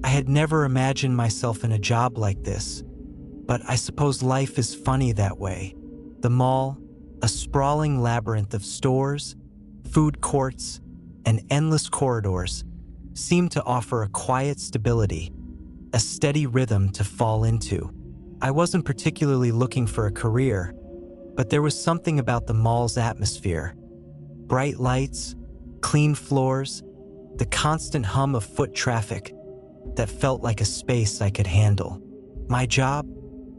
I had never imagined myself in a job like this, but I suppose life is funny that way. The mall, a sprawling labyrinth of stores, food courts, and endless corridors, seemed to offer a quiet stability, a steady rhythm to fall into. I wasn't particularly looking for a career, but there was something about the mall's atmosphere. Bright lights, clean floors, the constant hum of foot traffic that felt like a space I could handle. My job?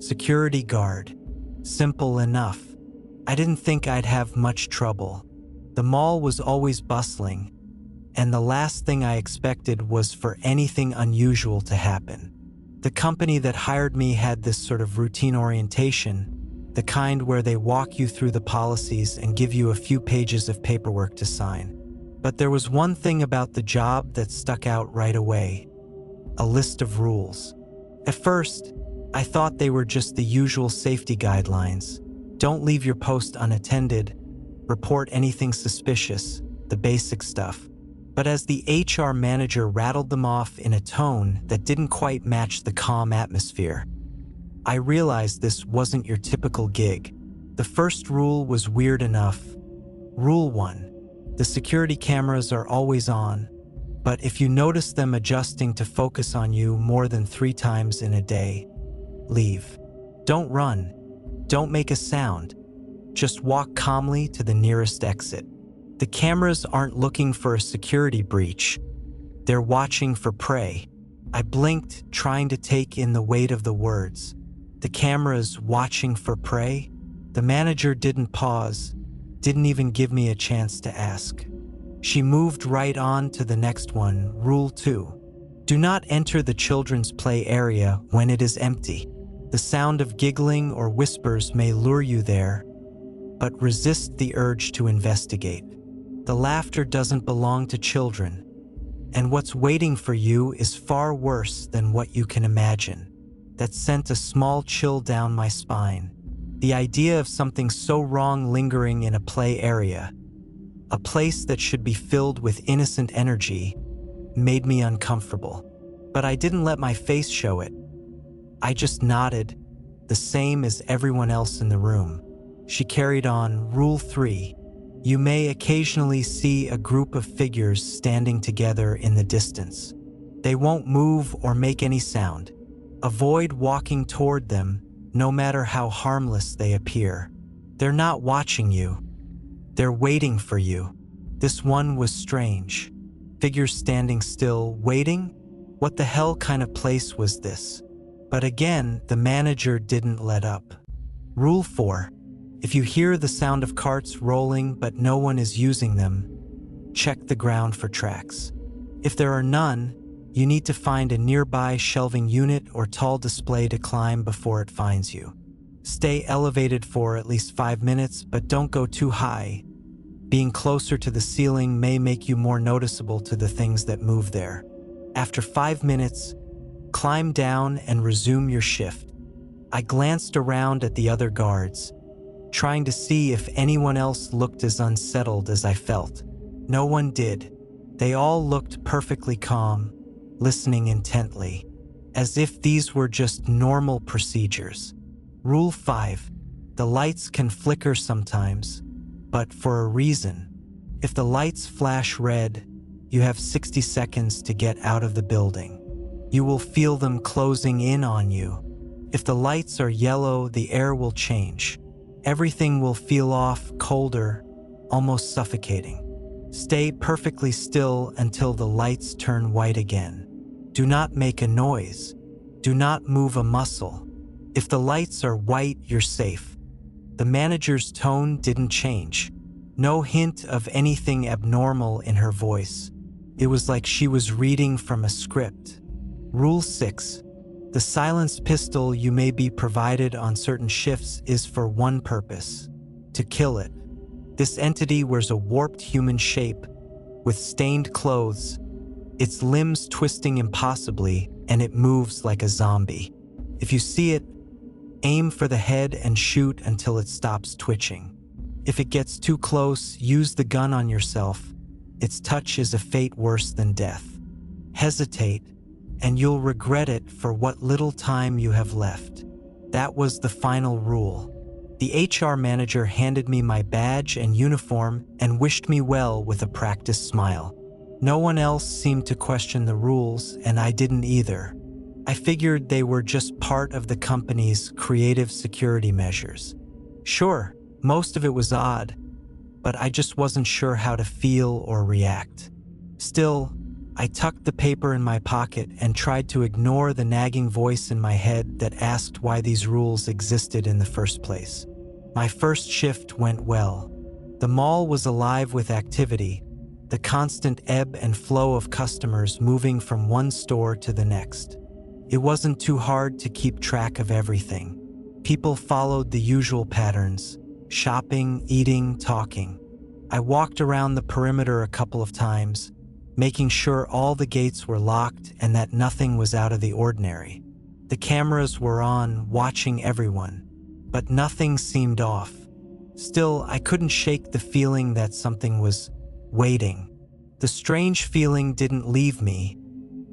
Security guard. Simple enough. I didn't think I'd have much trouble. The mall was always bustling, and the last thing I expected was for anything unusual to happen. The company that hired me had this sort of routine orientation, the kind where they walk you through the policies and give you a few pages of paperwork to sign. But there was one thing about the job that stuck out right away: a list of rules. At first, I thought they were just the usual safety guidelines. Don't leave your post unattended, report anything suspicious, the basic stuff. But as the HR manager rattled them off in a tone that didn't quite match the calm atmosphere, I realized this wasn't your typical gig. The first rule was weird enough. Rule 1. The security cameras are always on, but if you notice them adjusting to focus on you more than 3 times in a day, leave. Don't run. Don't make a sound. Just walk calmly to the nearest exit. The cameras aren't looking for a security breach. They're watching for prey. I blinked, trying to take in the weight of the words. The cameras watching for prey? The manager didn't pause, didn't even give me a chance to ask. She moved right on to the next one. Rule 2. Do not enter the children's play area when it is empty. The sound of giggling or whispers may lure you there, but resist the urge to investigate. The laughter doesn't belong to children, and what's waiting for you is far worse than what you can imagine. That sent a small chill down my spine. The idea of something so wrong lingering in a play area, a place that should be filled with innocent energy, made me uncomfortable. But I didn't let my face show it. I just nodded, the same as everyone else in the room. She carried on. Rule 3. You may occasionally see a group of figures standing together in the distance. They won't move or make any sound. Avoid walking toward them, no matter how harmless they appear. They're not watching you. They're waiting for you. This one was strange. Figures standing still, waiting? What the hell kind of place was this? But again, the manager didn't let up. Rule 4. If you hear the sound of carts rolling but no one is using them, check the ground for tracks. If there are none, you need to find a nearby shelving unit or tall display to climb before it finds you. Stay elevated for at least 5 minutes, but don't go too high. Being closer to the ceiling may make you more noticeable to the things that move there. After 5 minutes, climb down and resume your shift. I glanced around at the other guards, trying to see if anyone else looked as unsettled as I felt. No one did. They all looked perfectly calm, listening intently, as if these were just normal procedures. Rule 5. The lights can flicker sometimes, but for a reason. If the lights flash red, you have 60 seconds to get out of the building. You will feel them closing in on you. If the lights are yellow, the air will change. Everything will feel off, colder, almost suffocating. Stay perfectly still until the lights turn white again. Do not make a noise. Do not move a muscle. If the lights are white, you're safe. The manager's tone didn't change. No hint of anything abnormal in her voice. It was like she was reading from a script. Rule 6. The silenced pistol you may be provided on certain shifts is for one purpose: to kill it. This entity wears a warped human shape, with stained clothes, its limbs twisting impossibly, and it moves like a zombie. If you see it, aim for the head and shoot until it stops twitching. If it gets too close, use the gun on yourself. Its touch is a fate worse than death. Hesitate, and you'll regret it for what little time you have left. That was the final rule. The HR manager handed me my badge and uniform and wished me well with a practiced smile. No one else seemed to question the rules, and I didn't either. I figured they were just part of the company's creative security measures. Sure, most of it was odd, but I just wasn't sure how to feel or react. Still, I tucked the paper in my pocket and tried to ignore the nagging voice in my head that asked why these rules existed in the first place. My first shift went well. The mall was alive with activity, the constant ebb and flow of customers moving from one store to the next. It wasn't too hard to keep track of everything. People followed the usual patterns: shopping, eating, talking. I walked around the perimeter a couple of times, making sure all the gates were locked and that nothing was out of the ordinary. The cameras were on, watching everyone, but nothing seemed off. Still, I couldn't shake the feeling that something was waiting. The strange feeling didn't leave me,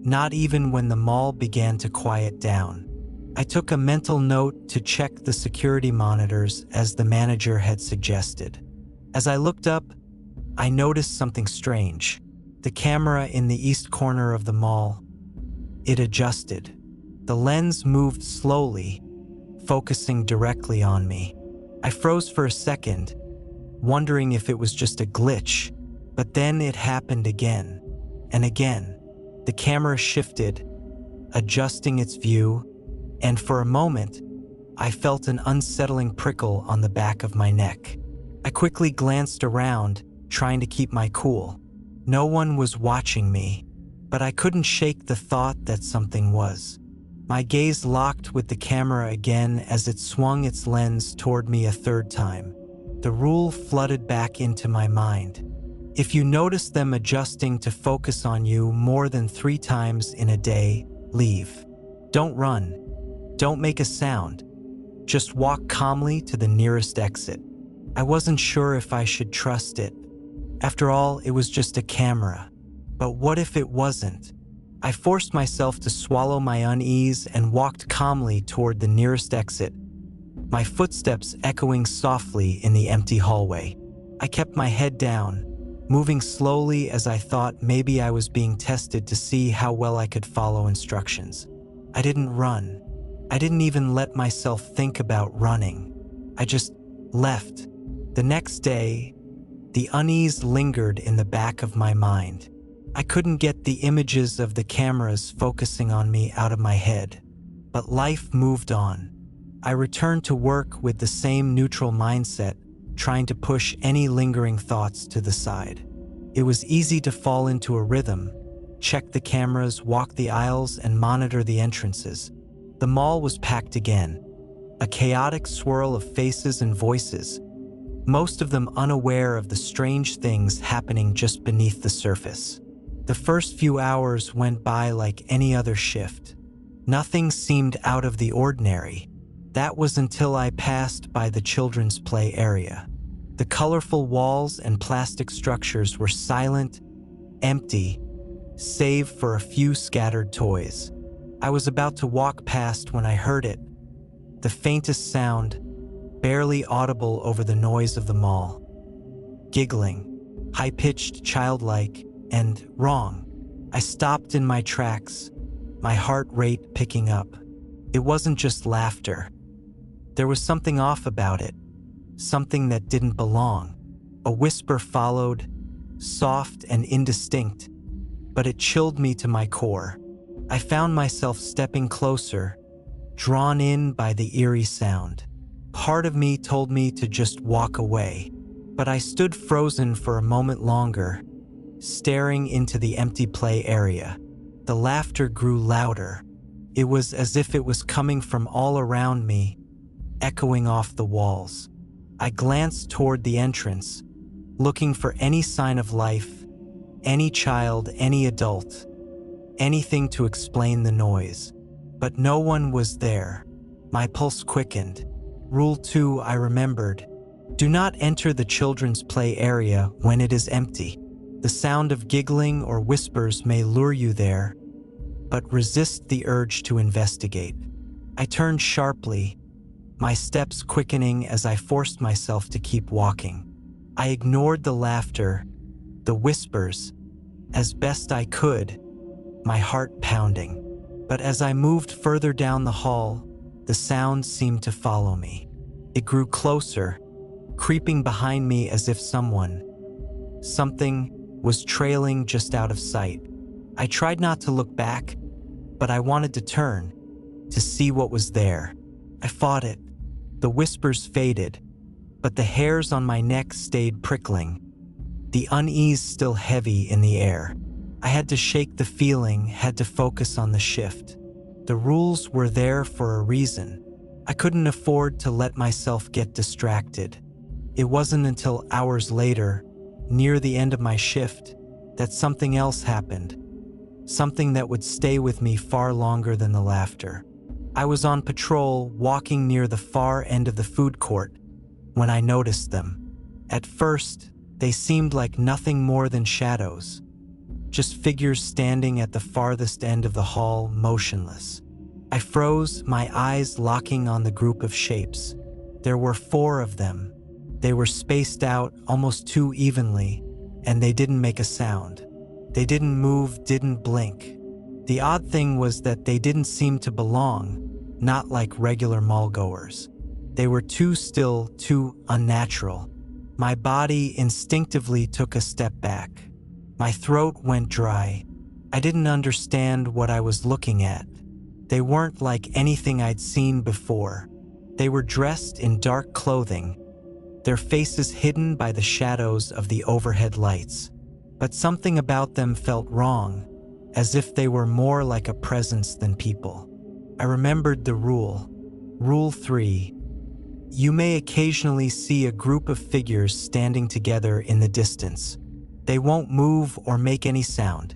not even when the mall began to quiet down. I took a mental note to check the security monitors as the manager had suggested. As I looked up, I noticed something strange. The camera in the east corner of the mall, it adjusted. The lens moved slowly, focusing directly on me. I froze for a second, wondering if it was just a glitch, but then it happened again and again. The camera shifted, adjusting its view, and for a moment, I felt an unsettling prickle on the back of my neck. I quickly glanced around, trying to keep my cool. No one was watching me, but I couldn't shake the thought that something was. My gaze locked with the camera again as it swung its lens toward me a third time. The rule flooded back into my mind. If you notice them adjusting to focus on you more than 3 times in a day, leave. Don't run. Don't make a sound. Just walk calmly to the nearest exit. I wasn't sure if I should trust it. After all, it was just a camera. But what if it wasn't? I forced myself to swallow my unease and walked calmly toward the nearest exit, my footsteps echoing softly in the empty hallway. I kept my head down, moving slowly as I thought maybe I was being tested to see how well I could follow instructions. I didn't run. I didn't even let myself think about running. I just left. The next day, the unease lingered in the back of my mind. I couldn't get the images of the cameras focusing on me out of my head. But life moved on. I returned to work with the same neutral mindset, trying to push any lingering thoughts to the side. It was easy to fall into a rhythm, check the cameras, walk the aisles, and monitor the entrances. The mall was packed again, a chaotic swirl of faces and voices, most of them unaware of the strange things happening just beneath the surface. The first few hours went by like any other shift. Nothing seemed out of the ordinary. That was until I passed by the children's play area. The colorful walls and plastic structures were silent, empty, save for a few scattered toys. I was about to walk past when I heard it, the faintest sound, barely audible over the noise of the mall. Giggling, high-pitched, childlike, and wrong. I stopped in my tracks, my heart rate picking up. It wasn't just laughter. There was something off about it, something that didn't belong. A whisper followed, soft and indistinct, but it chilled me to my core. I found myself stepping closer, drawn in by the eerie sound. Part of me told me to just walk away, but I stood frozen for a moment longer, staring into the empty play area. The laughter grew louder. It was as if it was coming from all around me, echoing off the walls. I glanced toward the entrance, looking for any sign of life, any child, any adult, anything to explain the noise. But no one was there. My pulse quickened. Rule 2, I remembered. Do not enter the children's play area when it is empty. The sound of giggling or whispers may lure you there, but resist the urge to investigate. I turned sharply, my steps quickening as I forced myself to keep walking. I ignored the laughter, the whispers, as best I could, my heart pounding. But as I moved further down the hall, the sound seemed to follow me. It grew closer, creeping behind me as if something was trailing just out of sight. I tried not to look back, but I wanted to turn, to see what was there. I fought it. The whispers faded, but the hairs on my neck stayed prickling, the unease still heavy in the air. I had to shake the feeling, had to focus on the shift. The rules were there for a reason. I couldn't afford to let myself get distracted. It wasn't until hours later, near the end of my shift, that something else happened. Something that would stay with me far longer than the laughter. I was on patrol, walking near the far end of the food court, when I noticed them. At first, they seemed like nothing more than shadows, just figures standing at the farthest end of the hall, motionless. I froze, my eyes locking on the group of shapes. There were 4 of them. They were spaced out almost too evenly, and they didn't make a sound. They didn't move, didn't blink. The odd thing was that they didn't seem to belong, not like regular mall-goers. They were too still, too unnatural. My body instinctively took a step back. My throat went dry. I didn't understand what I was looking at. They weren't like anything I'd seen before. They were dressed in dark clothing, their faces hidden by the shadows of the overhead lights. But something about them felt wrong, as if they were more like a presence than people. I remembered the rule. Rule 3. You may occasionally see a group of figures standing together in the distance. They won't move or make any sound.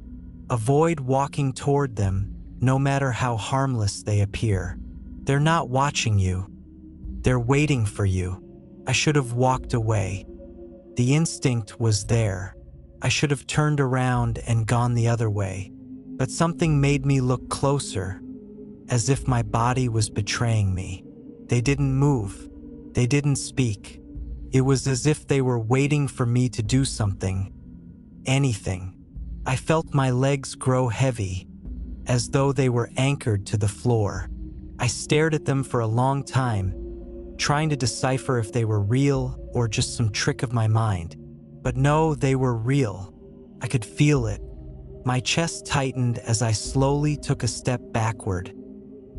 Avoid walking toward them, no matter how harmless they appear. They're not watching you. They're waiting for you. I should have walked away. The instinct was there. I should have turned around and gone the other way. But something made me look closer, as if my body was betraying me. They didn't move. They didn't speak. It was as if they were waiting for me to do something. Anything. I felt my legs grow heavy, as though they were anchored to the floor. I stared at them for a long time, trying to decipher if they were real or just some trick of my mind. But no, they were real. I could feel it. My chest tightened as I slowly took a step backward,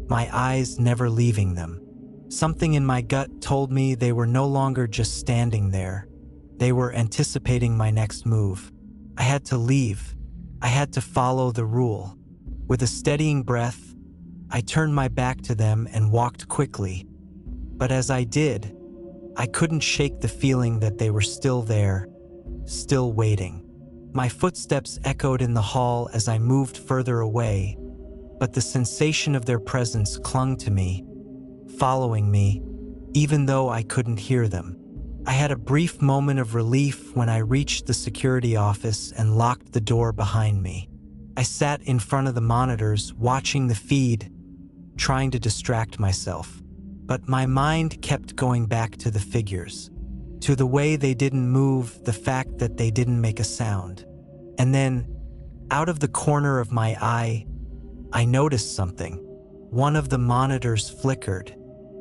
my eyes never leaving them. Something in my gut told me they were no longer just standing there. They were anticipating my next move. I had to leave. I had to follow the rule. With a steadying breath, I turned my back to them and walked quickly. But as I did, I couldn't shake the feeling that they were still there, still waiting. My footsteps echoed in the hall as I moved further away, but the sensation of their presence clung to me, following me, even though I couldn't hear them. I had a brief moment of relief when I reached the security office and locked the door behind me. I sat in front of the monitors, watching the feed, trying to distract myself. But my mind kept going back to the figures, to the way they didn't move, the fact that they didn't make a sound. And then, out of the corner of my eye, I noticed something. One of the monitors flickered.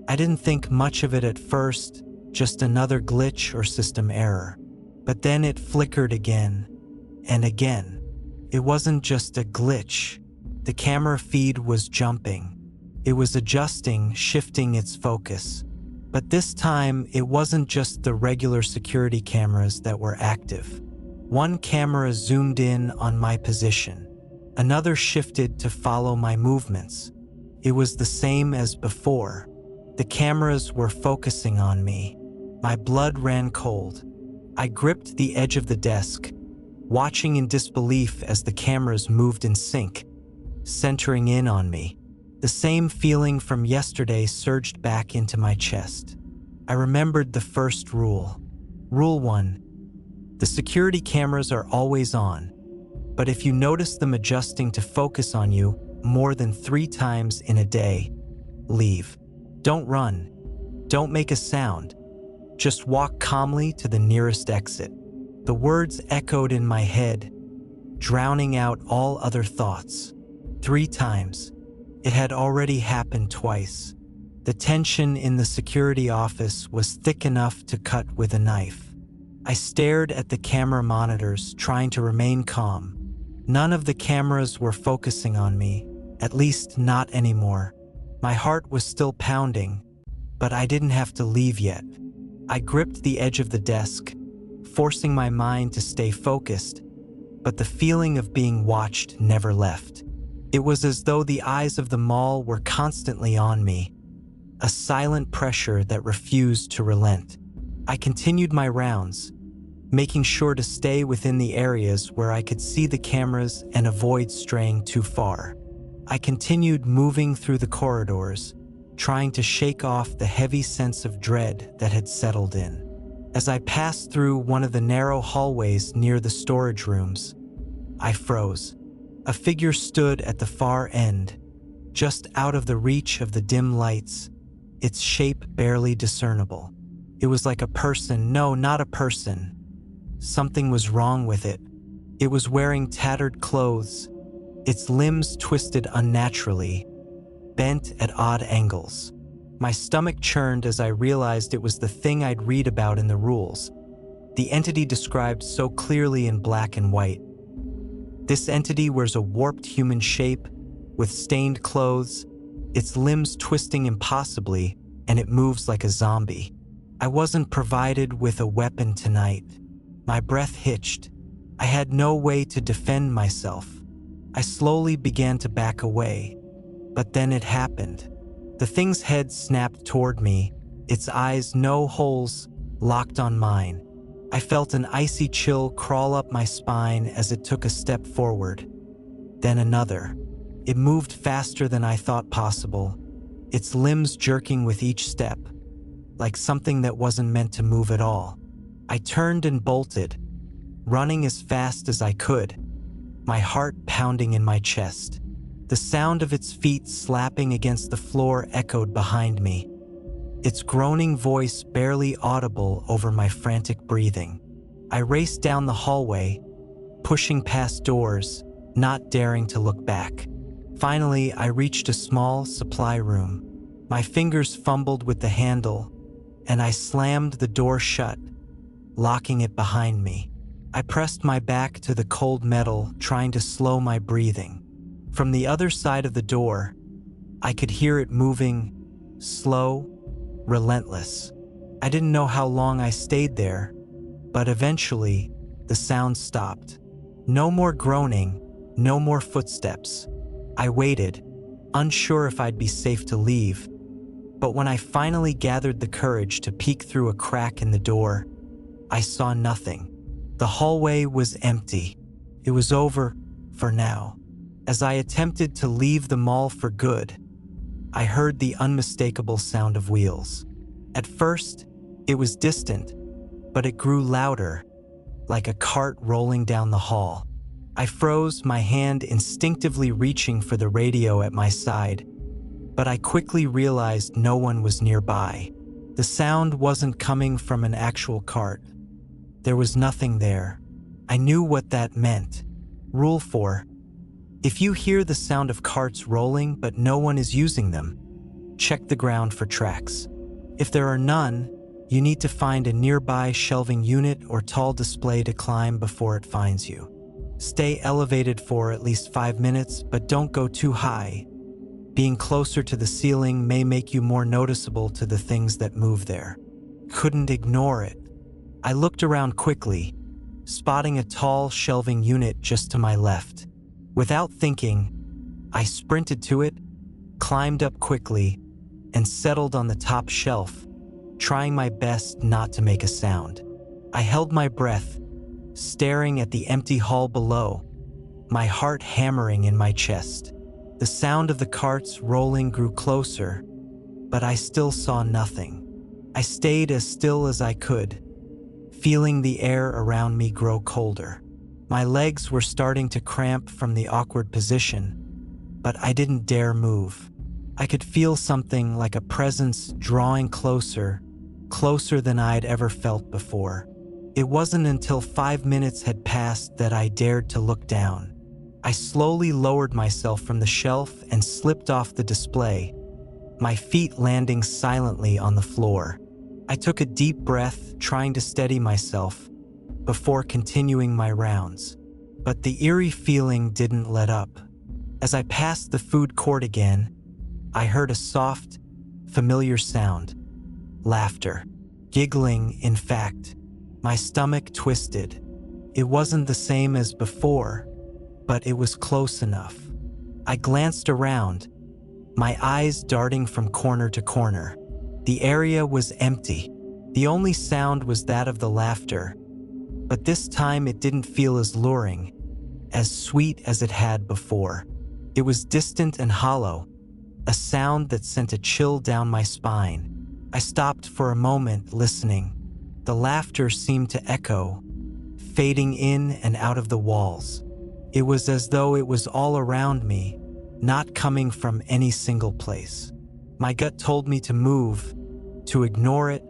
I didn't think much of it at first, just another glitch or system error. But then it flickered again, and again. It wasn't just a glitch. The camera feed was jumping. It was adjusting, shifting its focus. But this time, it wasn't just the regular security cameras that were active. One camera zoomed in on my position. Another shifted to follow my movements. It was the same as before. The cameras were focusing on me. My blood ran cold. I gripped the edge of the desk, watching in disbelief as the cameras moved in sync, centering in on me. The same feeling from yesterday surged back into my chest. I remembered the first rule. Rule 1. The security cameras are always on, but if you notice them adjusting to focus on you, more than 3 times in a day. Leave. Don't run. Don't make a sound. Just walk calmly to the nearest exit. The words echoed in my head, drowning out all other thoughts. 3 times. It had already happened twice. The tension in the security office was thick enough to cut with a knife. I stared at the camera monitors, trying to remain calm. None of the cameras were focusing on me, at least not anymore. My heart was still pounding, but I didn't have to leave yet. I gripped the edge of the desk, forcing my mind to stay focused, but the feeling of being watched never left. It was as though the eyes of the mall were constantly on me, a silent pressure that refused to relent. I continued my rounds, making sure to stay within the areas where I could see the cameras and avoid straying too far. I continued moving through the corridors, trying to shake off the heavy sense of dread that had settled in. As I passed through one of the narrow hallways near the storage rooms, I froze. A figure stood at the far end, just out of the reach of the dim lights, its shape barely discernible. It was like a person. No, not a person. Something was wrong with it. It was wearing tattered clothes, its limbs twisted unnaturally, bent at odd angles. My stomach churned as I realized it was the thing I'd read about in the rules, the entity described so clearly in black and white. This entity wears a warped human shape, with stained clothes, its limbs twisting impossibly, and it moves like a zombie. I wasn't provided with a weapon tonight. My breath hitched. I had no way to defend myself. I slowly began to back away, but then it happened. The thing's head snapped toward me, its eyes, no holes, locked on mine. I felt an icy chill crawl up my spine as it took a step forward, then another. It moved faster than I thought possible, its limbs jerking with each step, like something that wasn't meant to move at all. I turned and bolted, running as fast as I could, my heart pounding in my chest. The sound of its feet slapping against the floor echoed behind me, its groaning voice barely audible over my frantic breathing. I raced down the hallway, pushing past doors, not daring to look back. Finally, I reached a small supply room. My fingers fumbled with the handle, and I slammed the door shut, locking it behind me. I pressed my back to the cold metal, trying to slow my breathing. From the other side of the door, I could hear it moving, slow, relentless. I didn't know how long I stayed there, but eventually, the sound stopped. No more groaning, no more footsteps. I waited, unsure if I'd be safe to leave. But when I finally gathered the courage to peek through a crack in the door, I saw nothing. The hallway was empty. It was over for now. As I attempted to leave the mall for good, I heard the unmistakable sound of wheels. At first, it was distant, but it grew louder, like a cart rolling down the hall. I froze, my hand instinctively reaching for the radio at my side, but I quickly realized no one was nearby. The sound wasn't coming from an actual cart. There was nothing there. I knew what that meant. Rule 4. If you hear the sound of carts rolling but no one is using them, check the ground for tracks. If there are none, you need to find a nearby shelving unit or tall display to climb before it finds you. Stay elevated for at least 5 minutes, but don't go too high. Being closer to the ceiling may make you more noticeable to the things that move there. Couldn't ignore it. I looked around quickly, spotting a tall shelving unit just to my left. Without thinking, I sprinted to it, climbed up quickly, and settled on the top shelf, trying my best not to make a sound. I held my breath, staring at the empty hall below, my heart hammering in my chest. The sound of the carts rolling grew closer, but I still saw nothing. I stayed as still as I could, feeling the air around me grow colder. My legs were starting to cramp from the awkward position, but I didn't dare move. I could feel something like a presence drawing closer, closer than I'd ever felt before. It wasn't until 5 minutes had passed that I dared to look down. I slowly lowered myself from the shelf and slipped off the display, my feet landing silently on the floor. I took a deep breath, trying to steady myself before continuing my rounds. But the eerie feeling didn't let up. As I passed the food court again, I heard a soft, familiar sound. Laughter. Giggling, in fact. My stomach twisted. It wasn't the same as before, but it was close enough. I glanced around, my eyes darting from corner to corner. The area was empty. The only sound was that of the laughter, but this time it didn't feel as luring, as sweet as it had before. It was distant and hollow, a sound that sent a chill down my spine. I stopped for a moment, listening. The laughter seemed to echo, fading in and out of the walls. It was as though it was all around me, not coming from any single place. My gut told me to move, to ignore it,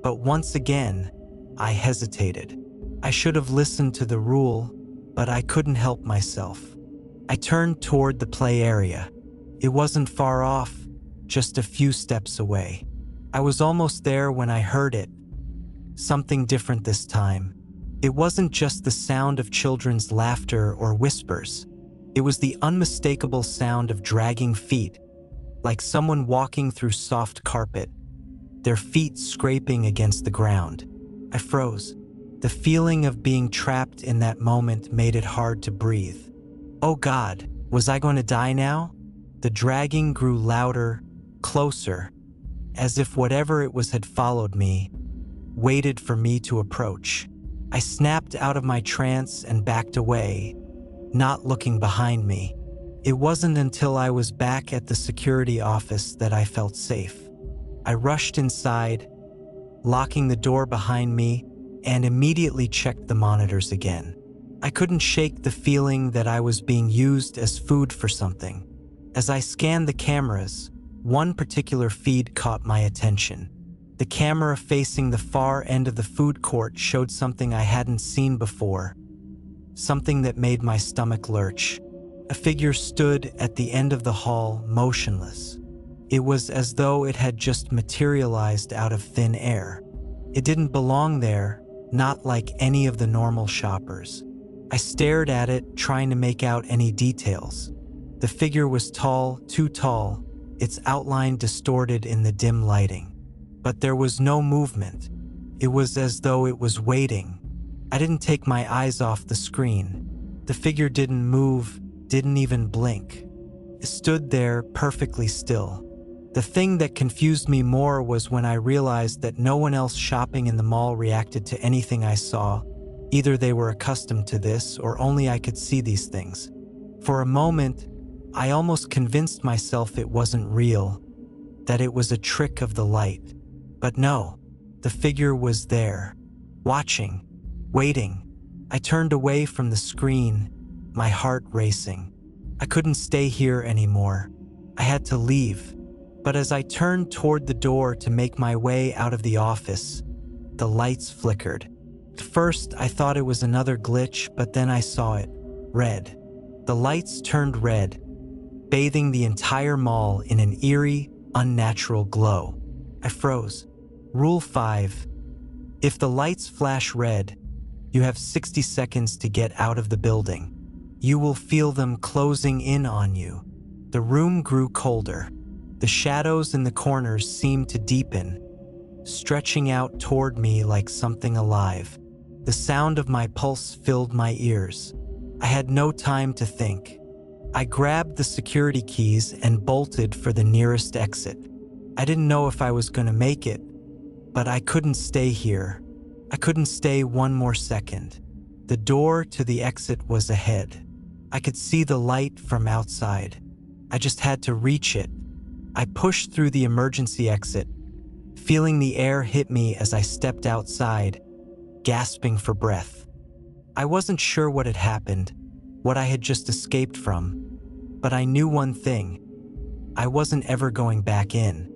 but once again, I hesitated. I should have listened to the rule, but I couldn't help myself. I turned toward the play area. It wasn't far off, just a few steps away. I was almost there when I heard it. Something different this time. It wasn't just the sound of children's laughter or whispers. It was the unmistakable sound of dragging feet, like someone walking through soft carpet, their feet scraping against the ground. I froze. The feeling of being trapped in that moment made it hard to breathe. Oh God, was I going to die now? The dragging grew louder, closer, as if whatever it was had followed me, waited for me to approach. I snapped out of my trance and backed away, not looking behind me. It wasn't until I was back at the security office that I felt safe. I rushed inside, locking the door behind me, and immediately checked the monitors again. I couldn't shake the feeling that I was being used as food for something. As I scanned the cameras, one particular feed caught my attention. The camera facing the far end of the food court showed something I hadn't seen before, something that made my stomach lurch. A figure stood at the end of the hall, motionless. It was as though it had just materialized out of thin air. It didn't belong there, not like any of the normal shoppers. I stared at it, trying to make out any details. The figure was tall, too tall, its outline distorted in the dim lighting. But there was no movement. It was as though it was waiting. I didn't take my eyes off the screen. The figure didn't move, didn't even blink. It stood there perfectly still. The thing that confused me more was when I realized that no one else shopping in the mall reacted to anything I saw. Either they were accustomed to this or only I could see these things. For a moment, I almost convinced myself it wasn't real, that it was a trick of the light. But no, the figure was there, watching, waiting. I turned away from the screen, my heart racing. I couldn't stay here anymore. I had to leave. But as I turned toward the door to make my way out of the office, the lights flickered. At first, I thought it was another glitch, but then I saw it. Red. The lights turned red, bathing the entire mall in an eerie, unnatural glow. I froze. Rule 5. If the lights flash red, you have 60 seconds to get out of the building. You will feel them closing in on you. The room grew colder. The shadows in the corners seemed to deepen, stretching out toward me like something alive. The sound of my pulse filled my ears. I had no time to think. I grabbed the security keys and bolted for the nearest exit. I didn't know if I was going to make it, but I couldn't stay here. I couldn't stay one more second. The door to the exit was ahead. I could see the light from outside. I just had to reach it. I pushed through the emergency exit, feeling the air hit me as I stepped outside, gasping for breath. I wasn't sure what had happened, what I had just escaped from, But I knew one thing: I wasn't ever going back in.